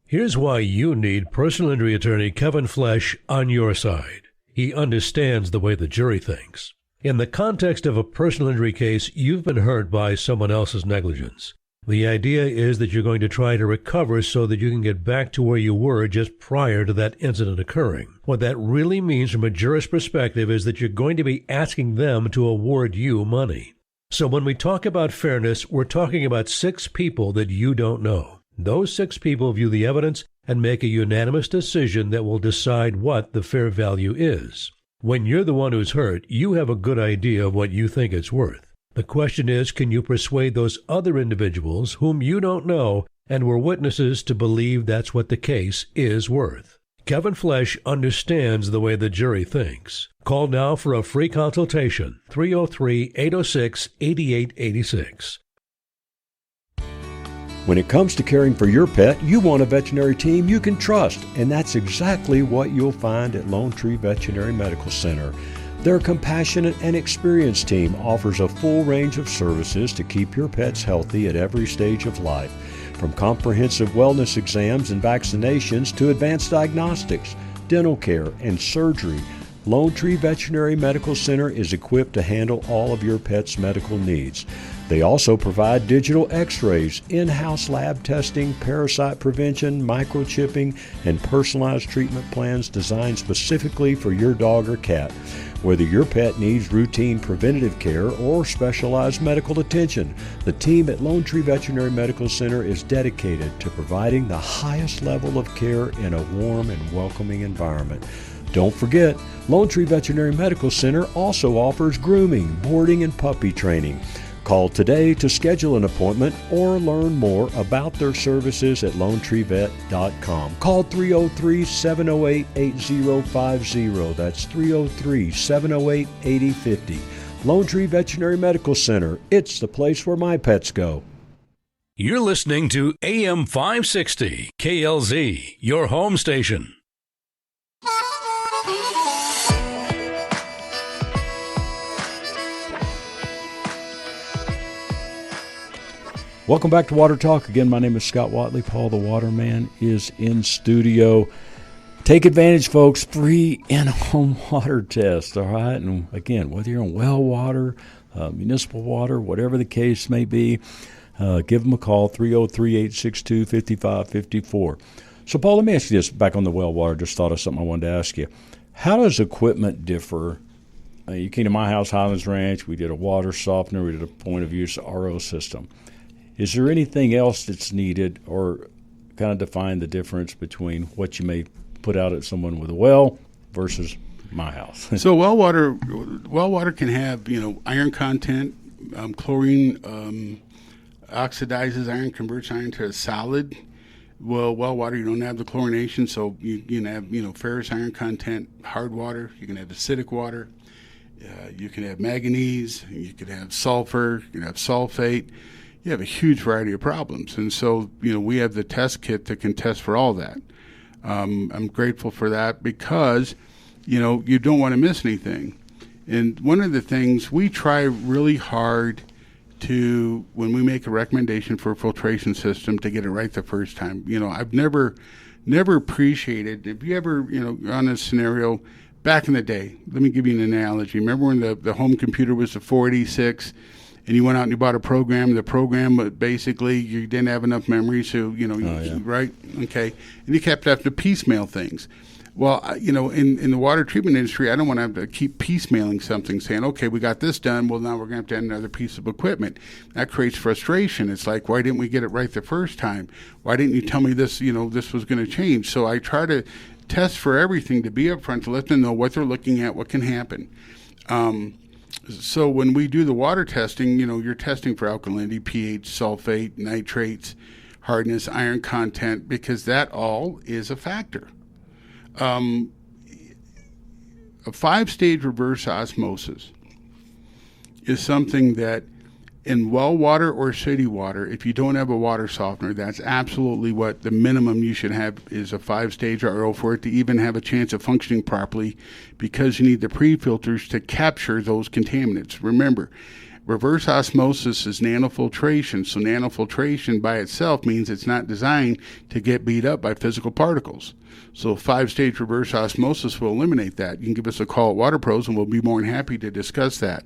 F: Here's why you need personal injury attorney Kevin Flesh on your side. He understands the way the jury thinks. In the context of a personal injury case, you've been hurt by someone else's negligence. The idea is that you're going to try to recover so that you can get back to where you were just prior to that incident occurring. What that really means from a jurist perspective is that you're going to be asking them to award you money. So when we talk about fairness, we're talking about 6 people that you don't know. Those 6 people view the evidence and make a unanimous decision that will decide what the fair value is. When you're the one who's hurt, you have a good idea of what you think it's worth. The question is, can you persuade those other individuals whom you don't know and were witnesses to believe that's what the case is worth? Kevin Flesh understands the way the jury thinks. Call now for a free consultation, 303-806-8886.
C: When it comes to caring for your pet, you want a veterinary team you can trust, and that's exactly what you'll find at Lone Tree Veterinary Medical Center. Their compassionate and experienced team offers a full range of services to keep your pets healthy at every stage of life, from comprehensive wellness exams and vaccinations to advanced diagnostics, dental care, and surgery. Lone Tree Veterinary Medical Center is equipped to handle all of your pet's medical needs. They also provide digital x-rays, in-house lab testing, parasite prevention, microchipping, and personalized treatment plans designed specifically for your dog or cat. Whether your pet needs routine preventative care or specialized medical attention, the team at Lone Tree Veterinary Medical Center is dedicated to providing the highest level of care in a warm and welcoming environment. Don't forget, Lone Tree Veterinary Medical Center also offers grooming, boarding, and puppy training. Call today to schedule an appointment or learn more about their services at LoneTreeVet.com. Call 303-708-8050. That's 303-708-8050. Lone Tree Veterinary Medical Center. It's the place where my pets go.
F: You're listening to AM 560 KLZ, your home station.
C: Welcome back to Water Talk. Again, my name is Scott Whatley. Paul the Waterman is in studio. Take advantage, folks. Free in-home water test, all right? And again, whether you're on well water, municipal water, whatever the case may be, give them a call, 303-862-5554. So, Paul, let me ask you this, back on the well water. Just thought of something I wanted to ask you. How does equipment differ? You came to my house, Highlands Ranch. We did a water softener. We did a point-of-use RO system. Is there anything else that's needed, or kind of define the difference between what you may put out at someone with a well versus my house?
D: So well water can have iron content. Chlorine oxidizes iron, converts iron to a solid. Well water, you don't have the chlorination, so you can have ferrous iron content. Hard water, you can have acidic water. You can have manganese. You could have sulfur. You can have sulfate. You have a huge variety of problems. And so, we have the test kit that can test for all that. I'm grateful for that because, you don't want to miss anything. And one of the things we try really hard to, when we make a recommendation for a filtration system, to get it right the first time. I've never appreciated, if you ever, on a scenario back in the day, let me give you an analogy. Remember when the home computer was the 486? And you went out and you bought a program. The program, basically, you didn't have enough memory, so, right? Okay. And you kept having to piecemeal things. Well, in the water treatment industry, I don't want to have to keep piecemealing something, saying, okay, we got this done. Well, now we're going to have to add another piece of equipment. That creates frustration. It's like, why didn't we get it right the first time? Why didn't you tell me this, this was going to change? So I try to test for everything, to be upfront, to let them know what they're looking at, what can happen. So when we do the water testing, you're testing for alkalinity, pH, sulfate, nitrates, hardness, iron content, because that all is a factor. A 5-stage reverse osmosis is something that in well water or city water, if you don't have a water softener, that's absolutely what the minimum you should have is a 5-stage RO for it to even have a chance of functioning properly, because you need the pre-filters to capture those contaminants. Remember, reverse osmosis is nanofiltration, so nanofiltration by itself means it's not designed to get beat up by physical particles. So 5-stage reverse osmosis will eliminate that. You can give us a call at Water Pros and we'll be more than happy to discuss that.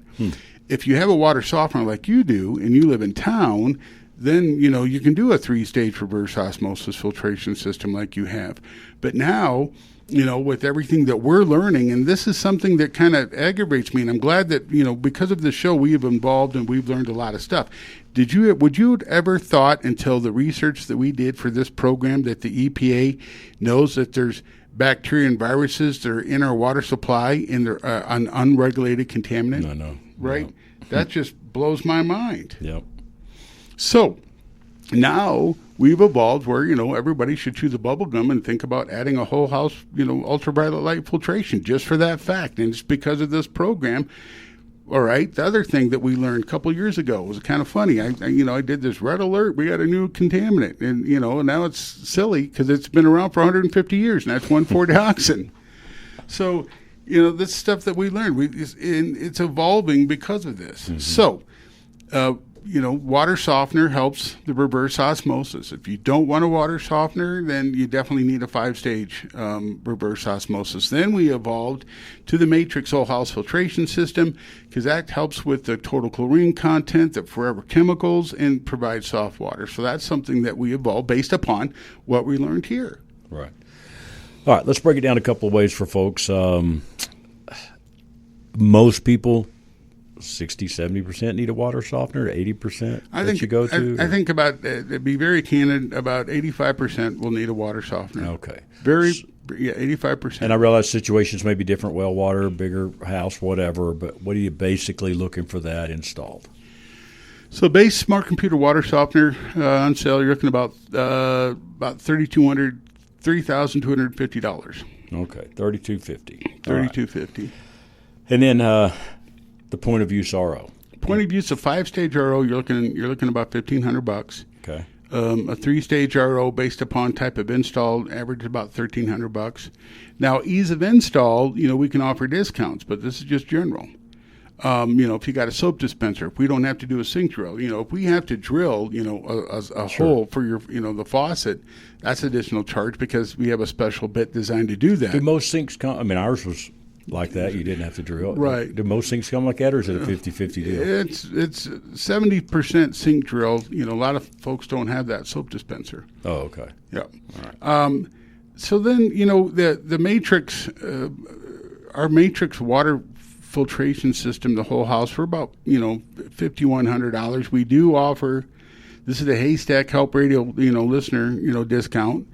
D: If you have a water softener like you do and you live in town, then you can do a 3-stage reverse osmosis filtration system like you have. But now, with everything that we're learning, and this is something that kind of aggravates me, and I'm glad that, because of the show, we have involved and we've learned a lot of stuff. Would you have ever thought until the research that we did for this program that the EPA knows that there's bacteria and viruses that are in our water supply and they're an unregulated contaminant?
C: No.
D: Right? That just blows my mind.
C: Yep.
D: So now we've evolved where, everybody should chew the bubble gum and think about adding a whole house, ultraviolet light filtration just for that fact. And it's because of this program. All right. The other thing that we learned a couple of years ago was kind of funny. I did this red alert. We got a new contaminant, and now it's silly because it's been around for 150 years, and that's 1,4-dioxin. So, this stuff that we learned, it's evolving because of this. Mm-hmm. So, water softener helps the reverse osmosis. If you don't want a water softener, then you definitely need a 5-stage reverse osmosis. Then we evolved to the matrix whole house filtration system, because that helps with the total chlorine content, the forever chemicals, and provides soft water. So that's something that we evolved based upon what we learned here.
C: Right. All right, let's break it down a couple of ways for folks. Most people, 60-70% need a water softener, 80%
D: I think
C: you go to?
D: I think about, to be very candid, about 85% will need a water softener.
C: Okay.
D: 85%.
C: And I realize situations may be different, well water, bigger house, whatever, but what are you basically looking for that installed?
D: So base smart computer water softener on sale, you're looking about $3,250.
C: Okay, $3,250.
D: $3,250.
C: Right. And then the point of use RO.
D: Point of use of 5-stage RO, you're looking about $1,500.
C: Okay.
D: A 3-stage RO based upon type of install average about $1,300. Now, ease of install, we can offer discounts, but this is just general. If you got a soap dispenser, if we don't have to do a sink drill, if we have to drill, a hole for your, the faucet, that's additional charge because we have a special bit designed to do that.
C: Do most sinks come? I mean, ours was like that. You didn't have to drill.
D: Right.
C: Do most sinks come like that, or is it a 50-50 deal?
D: It's 70% sink drill. A lot of folks don't have that soap dispenser.
C: Oh, okay.
D: Yeah.
C: All right.
D: So then, the matrix, our matrix water filtration system, the whole house, for about $5,100. We do offer, this is the Haystack Help Radio listener discount,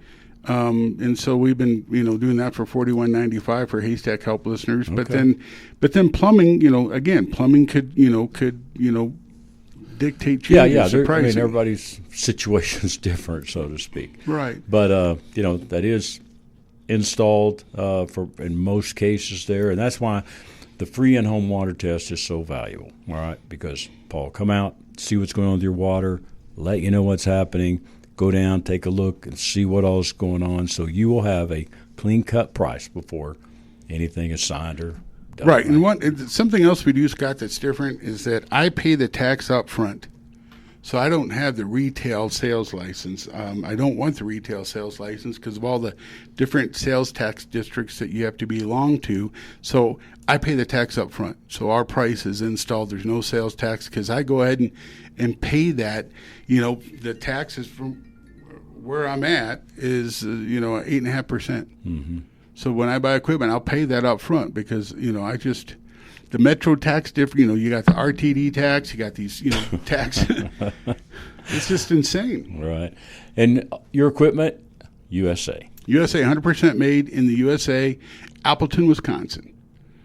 D: and so we've been doing that for $41.95 for Haystack Help listeners.
C: Okay.
D: But then plumbing, again, plumbing could dictate changes.
C: Yeah. I mean, everybody's situation is different, so to speak.
D: Right.
C: But that is installed in most cases there, and that's why the free in-home water test is so valuable, all right? Because, Paul, come out, see what's going on with your water, let you know what's happening, go down, take a look, and see what all is going on, so you will have a clean-cut price before anything is signed or done.
D: Right, and something else we do, Scott, that's different is that I pay the tax up front. So I don't have the retail sales license. I don't want the retail sales license because of all the different sales tax districts that you have to belong to. So I pay the tax up front. So our price is installed. There's no sales tax because I go ahead and pay that. The taxes from where I'm at is 8.5%.
C: Mm-hmm.
D: So when I buy equipment, I'll pay that up front because, the Metro tax different, you got the RTD tax, you got these, tax. It's just insane.
C: Right. And your equipment, USA.
D: USA, 100% made in the USA, Appleton, Wisconsin.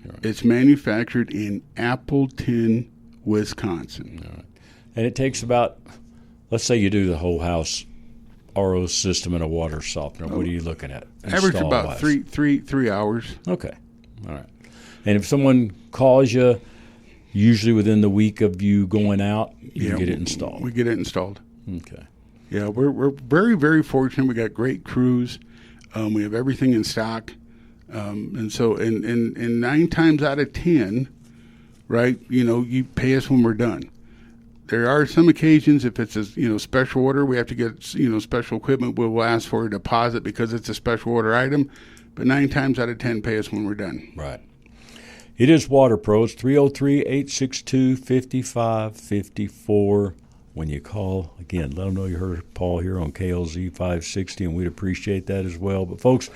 D: Right. It's manufactured in Appleton, Wisconsin.
C: Right. And it takes about, let's say you do the whole house RO system and a water softener. What are you looking at?
D: Average about three hours.
C: Okay. All right. And if someone calls you, usually within the week of you going out, you get it installed.
D: We get it installed.
C: Okay.
D: Yeah, we're very, very fortunate. We got great crews. We have everything in stock. And so in 9 times out of 10, right, you pay us when we're done. There are some occasions if it's a special order, we have to get special equipment. We'll ask for a deposit because it's a special order item. But 9 times out of 10, pay us when we're done.
C: Right. It is Water Pros, 303-862-5554. When you call, again, let them know you heard Paul here on KLZ 560, and we'd appreciate that as well. But, folks,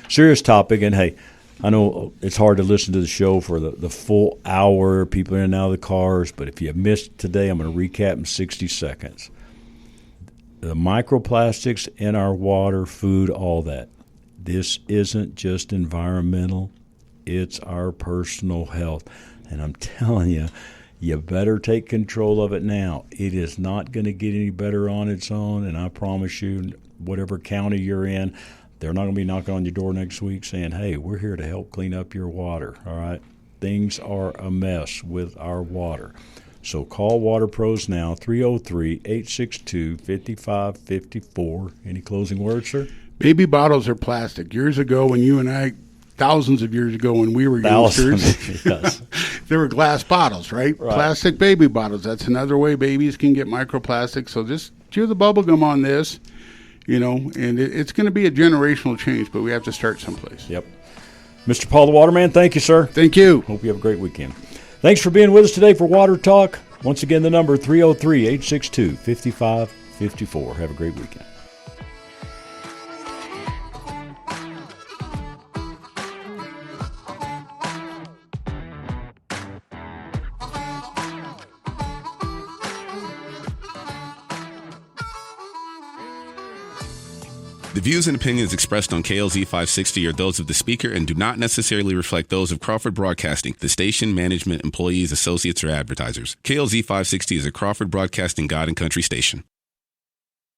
C: serious topic, and, hey, I know it's hard to listen to the show for the full hour, people in and out of the cars, but if you missed today, I'm going to recap in 60 seconds. The microplastics in our water, food, all that. This isn't just environmental. It's our personal health. And I'm telling you, you better take control of it now. It is not going to get any better on its own, and I promise you, whatever county you're in, they're not going to be knocking on your door next week saying, hey, we're here to help clean up your water, all right? Things are a mess with our water. So call Water Pros now, 303-862-5554. Any closing words, sir?
D: Baby bottles are plastic. Years ago when you and I, thousands of years ago when we were youngsters,
C: yes.
D: There were glass bottles, right? Plastic baby bottles. That's another way babies can get microplastics. So just chew the bubble gum on this, and it's going to be a generational change, but we have to start someplace.
C: Yep. Mr. Paul the Waterman, thank you, sir.
D: Thank you.
C: Hope you have a great weekend. Thanks for being with us today for Water Talk. Once again, the number 303-862-5554. Have a great weekend.
H: The views and opinions expressed on KLZ 560 are those of the speaker and do not necessarily reflect those of Crawford Broadcasting, the station, management, employees, associates, or advertisers. KLZ 560 is a Crawford Broadcasting God and Country station.